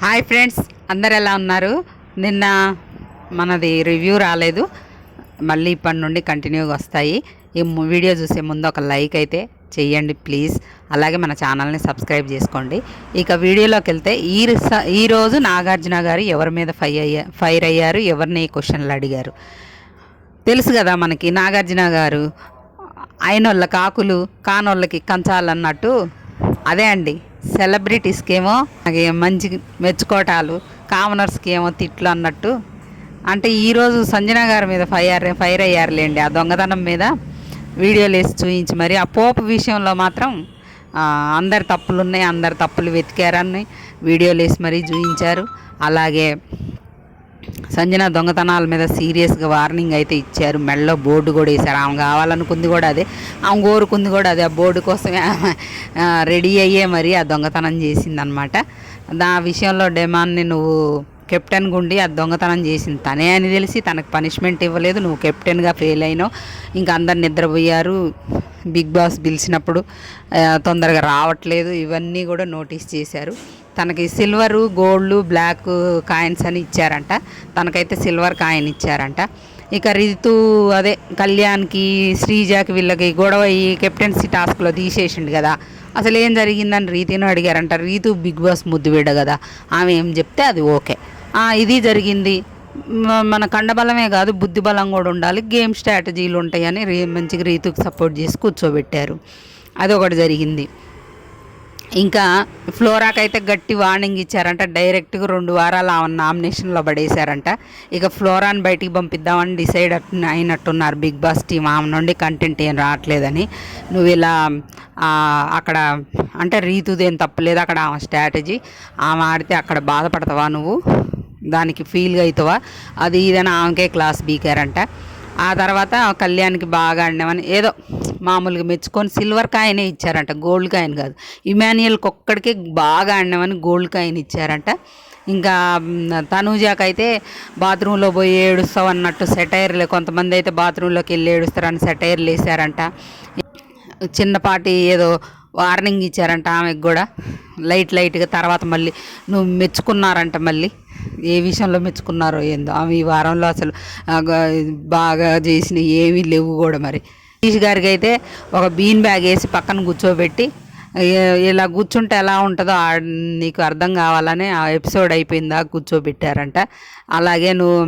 Hi friends, అందరు ఎలా ఉన్నారు? నిన్న మనది రివ్యూ రాలేదు, మళ్ళీ ఇప్పటి నుండి కంటిన్యూగా వస్తాయి. ఈ వీడియో చూసే ముందు ఒక లైక్ అయితే చెయ్యండి ప్లీజ్. అలాగే మన ఛానల్ని సబ్స్క్రైబ్ చేసుకోండి. ఇక వీడియోలోకి వెళ్తే ఈరోజు నాగార్జున గారు ఎవరి మీద ఫైర్ అయ్యారు, ఎవరిని క్వశ్చన్లు అడిగారు తెలుసు కదా మనకి. నాగార్జున గారు అయినోళ్ళకి ఆకులు కానోళ్ళకి కంచాలన్నట్టు అదే అండి. సెలబ్రిటీస్కి ఏమో మంచి మెచ్చుకోవటాలు, కామనర్స్కి ఏమో తిట్లు అన్నట్టు. అంటే ఈరోజు సంజన గారి మీద ఫైర్ అయ్యారులేండి. ఆ దొంగతనం మీద వీడియోలు వేసి చూయించి మరి ఆ పోపు విషయంలో మాత్రం అందరి తప్పులు ఉన్నాయి, అందరి తప్పులు వెతికారని వీడియోలు వేసి మరీ చూయించారు. అలాగే సంజన దొంగతనాల మీద సీరియస్గా వార్నింగ్ అయితే ఇచ్చారు. మెడలో బోర్డు కూడా వేశారు. ఆమె కావాలనుకుంది కూడా అదే, ఆమె కోరుకుంది కూడా అదే. ఆ బోర్డు కోసమే రెడీ అయ్యే మరి ఆ దొంగతనం చేసిందనమాట. ఆ విషయంలో డెమాన్ని నువ్వు కెప్టెన్ గుండి ఆ దొంగతనం చేసింది తనే అని తెలిసి తనకు పనిష్మెంట్ ఇవ్వలేదు. నువ్వు కెప్టెన్గా ఫెయిల్ అయినావు. ఇంకా అందరు నిద్రపోయారు. బిగ్ బాస్ పిలిచినప్పుడు తొందరగా రావట్లేదు. ఇవన్నీ కూడా నోటీస్ చేశారు. తనకి సిల్వరు, గోల్డ్, బ్లాక్ కాయిన్స్ అని ఇచ్చారంట. తనకైతే సిల్వర్ కాయిన్ ఇచ్చారంట. ఇక రీతు అదే కళ్యాణ్కి, శ్రీజాకి వీళ్ళకి గొడవ ఈ కెప్టెన్సీ టాస్క్లో తీసేసిండు కదా. అసలు ఏం జరిగిందని రీతిని అడిగారంట. రీతు బిగ్ బాస్ ముద్దు బిడ్డ కదా, ఆమె ఏం చెప్తే అది ఓకే. ఇది జరిగింది. మన కండబలమే కాదు, బుద్ధి బలం కూడా ఉండాలి, గేమ్ స్ట్రాటజీలు ఉంటాయని మంచిగా రీతుకి సపోర్ట్ చేసి కూర్చోబెట్టారు. అదొకటి జరిగింది. ఇంకా ఫ్లోరాకైతే గట్టి వార్నింగ్ ఇచ్చారంట. డైరెక్ట్గా 2 వారాలు ఆమె నామినేషన్లో పడేశారంట. ఇక ఫ్లోరాని బయటికి పంపిద్దామని డిసైడ్ అయినట్టున్నారు బిగ్ బాస్ టీం. ఆమె నుండి కంటెంట్ ఏం రావట్లేదని. నువ్వు ఇలా అక్కడ అంటే రీతుదేం తప్పలేదు, అక్కడ ఆమె స్ట్రాటజీ. ఆమె ఆడితే అక్కడ బాధపడతావా నువ్వు, దానికి ఫీల్గా అవుతావా, అది ఇదని ఆమెకే క్లాస్ బీకారంట. ఆ తర్వాత కళ్యాణ్కి బాగా ఆడినామని ఏదో మామూలుగా మెచ్చుకొని సిల్వర్ కాయినే ఇచ్చారంట, గోల్డ్ కాయిన్ కాదు. ఇమాన్యుయల్కి ఒక్కడికే బాగా ఆడినామని గోల్డ్ కాయిన్ ఇచ్చారంట. ఇంకా తనూజాకైతే బాత్రూంలో పోయి ఏడుస్తావు అన్నట్టు సెటైర్లు, కొంతమంది అయితే బాత్రూంలోకి వెళ్ళి ఏడుస్తారని సెటైర్లు వేసారంట. చిన్నపాటి ఏదో వార్నింగ్ ఇచ్చారంట ఆమెకు కూడా లైట్గా. తర్వాత మళ్ళీ నువ్వు మెచ్చుకున్నారంట. మళ్ళీ ఏ విషయంలో మెచ్చుకున్నారో ఏందో. ఆమె ఈ వారంలో అసలు బాగా చేసిన ఏమీ లేవు కూడా. మరి సతీష్ గారికి అయితే ఒక బీన్ బ్యాగ్ వేసి పక్కన కూర్చోబెట్టి ఇలా కూర్చుంటే ఎలా ఉంటుందో నీకు అర్థం కావాలని ఆ ఎపిసోడ్ అయిపోయిందా కూర్చోబెట్టారంట. అలాగే నువ్వు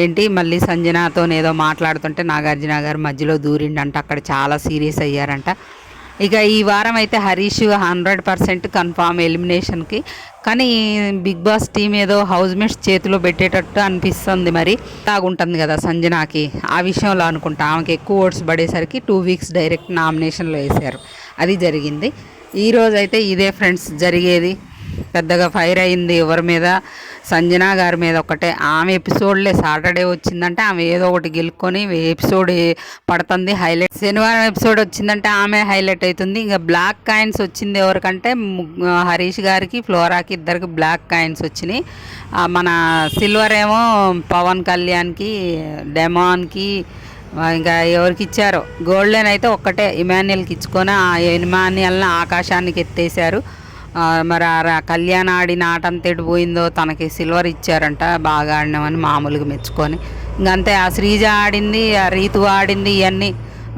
ఏంటి మళ్ళీ సంజనాతో ఏదో మాట్లాడుతుంటే నాగార్జున గారు మధ్యలో దూరిండంట. అక్కడ చాలా సీరియస్ అయ్యారంట. ఇక ఈ వారం అయితే హరీష్ 100% కన్ఫామ్ ఎలిమినేషన్కి. కానీ బిగ్ బాస్ టీం ఏదో హౌస్ మేట్స్ చేతిలో పెట్టేటట్టు అనిపిస్తుంది. మరి తాగుంటుంది కదా సంజనాకి, ఆ విషయంలో అనుకుంటా ఆమెకి ఎక్కువ ఓట్స్ పడేసరికి 2 వీక్స్ డైరెక్ట్ నామినేషన్లో వేశారు. అది జరిగింది. ఈరోజు అయితే ఇదే ఫ్రెండ్స్ జరిగేది. పెద్దగా ఫైర్ అయింది ఎవరి మీద, సంజన గారి మీద ఒకటే. ఆమె ఎపిసోడ్లే సాటర్డే వచ్చిందంటే ఆమె ఏదో ఒకటి గెలుక్కొని ఎపిసోడ్ పడుతుంది హైలైట్. శనివారం ఎపిసోడ్ వచ్చిందంటే ఆమె హైలైట్ అవుతుంది. ఇంకా బ్లాక్ కాయిన్స్ వచ్చింది ఎవరికంటే హరీష్ గారికి, ఫ్లోరాకి ఇద్దరికి బ్లాక్ కాయిన్స్ వచ్చినాయి. మన సిల్వర్ ఏమో పవన్ కళ్యాణ్కి, డెమాన్కి, ఇంకా ఎవరికి ఇచ్చారో. గోల్డెన్ అయితే ఒక్కటే ఇమాన్యుయల్కి ఇచ్చుకొని ఆ ఇమాన్యుయల్ని ఆకాశానికి ఎత్తేసారు. మరి కళ్యాణ్ ఆడిన ఆట అంతేటి పోయిందో, తనకి సిల్వర్ ఇచ్చారంట బాగా ఆడినామని మామూలుగా మెచ్చుకొని. ఇంకంతే. ఆ శ్రీజ ఆడింది, ఆ రీతు ఆడింది, ఇవన్నీ.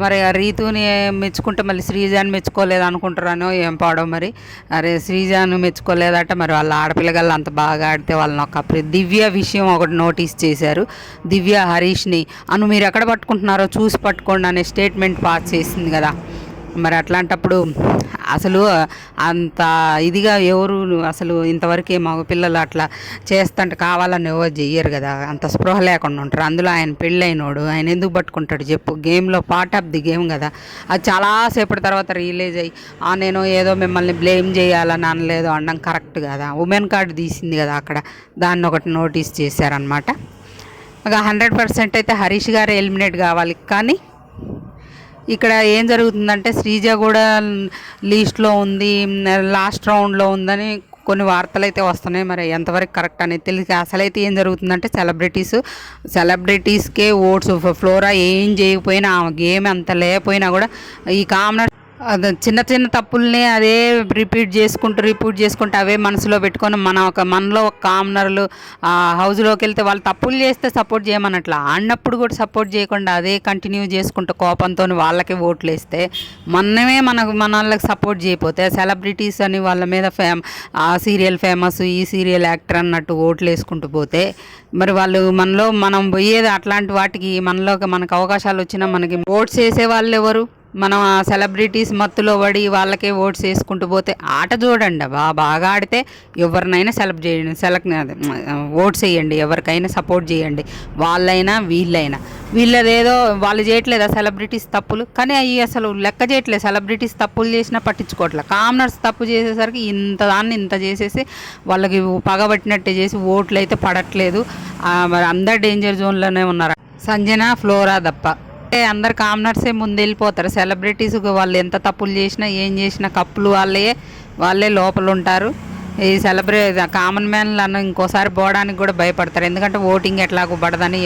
మరి ఆ రీతుని మెచ్చుకుంటే మళ్ళీ శ్రీజాని మెచ్చుకోలేదు అనుకుంటారనో ఏం పాడో మరి. అరే శ్రీజాను మెచ్చుకోలేదట. మరి వాళ్ళ ఆడపిల్లగల్లు అంత బాగా ఆడితే వాళ్ళని ఒక దివ్య విషయం ఒకటి నోటీస్ చేశారు. దివ్య హరీష్ని మీరు ఎక్కడ పట్టుకుంటున్నారో చూసి పట్టుకోండి అనే స్టేట్మెంట్ పాస్ చేసింది కదా. మరి అట్లాంటప్పుడు అసలు అంత ఇదిగా ఎవరు అసలు ఇంతవరకు మగపిల్లలు అట్లా చేస్తుంటే కావాలని ఎవరు చెయ్యరు కదా. అంత స్పృహ లేకుండా ఉంటారు. అందులో ఆయన పెళ్ళైనోడు, ఆయన ఎందుకు పట్టుకుంటాడు చెప్పు. గేమ్లో పార్ట్ ఆఫ్ ది గేమ్ కదా. అది చాలాసేపటి తర్వాత రియలైజ్ అయ్యి నేను ఏదో మిమ్మల్ని బ్లేమ్ చేయాలని అనలేదు అనడం కరెక్ట్ కదా. ఉమెన్ కార్డు తీసింది కదా అక్కడ, దాన్ని ఒకటి నోటీస్ చేశారనమాట. ఇక 100% అయితే హరీష్ గారు ఎలిమినేట్ కావాలి. కానీ ఇక్కడ ఏం జరుగుతుందంటే శ్రీజ కూడా లీస్ట్లో ఉంది, లాస్ట్ రౌండ్లో ఉందని కొన్ని వార్తలు అయితే వస్తున్నాయి. మరి ఎంతవరకు కరెక్ట్ అనేది తెలియదు. అసలైతే ఏం జరుగుతుందంటే సెలబ్రిటీస్కే ఓట్స్. ఫ్లోరా ఏం చేయకపోయినా, ఆమె గేమ్ అంత లేకపోయినా కూడా ఈ కామనర్ అది చిన్న చిన్న తప్పుల్ని అదే రిపీట్ చేసుకుంటూ అవే మనసులో పెట్టుకొని మనలో ఒక కామనర్లు హౌస్లోకి వెళ్తే వాళ్ళు తప్పులు చేస్తే సపోర్ట్ చేయమన్నట్లా ఆడినప్పుడు కూడా సపోర్ట్ చేయకుండా అదే కంటిన్యూ చేసుకుంటూ కోపంతో వాళ్ళకి ఓట్లు వేస్తే మనమే మన వాళ్ళకి సపోర్ట్ చేయకపోతే సెలబ్రిటీస్ అని వాళ్ళ మీద ఆ సీరియల్ ఫేమస్ ఈ సీరియల్ యాక్టర్ అన్నట్టు ఓట్లు వేసుకుంటూ పోతే మరి వాళ్ళు మనం పోయేది అట్లాంటి వాటికి మనకు అవకాశాలు వచ్చినా మనకి ఓట్స్ వేసే వాళ్ళు ఎవరు? మనం ఆ సెలబ్రిటీస్ మత్తులో పడి వాళ్ళకే ఓట్స్ వేసుకుంటూ పోతే ఆట చూడండి బాగా ఆడితే ఎవరినైనా ఓట్స్ వేయండి, ఎవరికైనా సపోర్ట్ చేయండి, వాళ్ళైనా వీళ్ళదేదో వాళ్ళు చేయట్లేదు ఆ సెలబ్రిటీస్ తప్పులు, కానీ అవి అసలు లెక్క చేయట్లేదు. సెలబ్రిటీస్ తప్పులు చేసినా పట్టించుకోవట్లేదు. కామనర్స్ తప్పు చేసేసరికి ఇంత చేసేసి వాళ్ళకి పగబట్టినట్టే చేసి ఓట్లు అయితే పడట్లేదు. మరి అందరు డేంజర్ జోన్లోనే ఉన్నారు, సంజన ఫ్లోరా తప్ప. అందరు కామనర్సే ముందు వెళ్ళిపోతారు. సెలబ్రిటీస్ వాళ్ళు ఎంత తప్పులు చేసినా ఏం చేసినా కప్పులు వాళ్ళే లోపల ఉంటారు. ఈ కామన్ మ్యాన్లు ఇంకోసారి పోవడానికి కూడా భయపడతారు, ఎందుకంటే ఓటింగ్ ఎట్లాగో పడదని.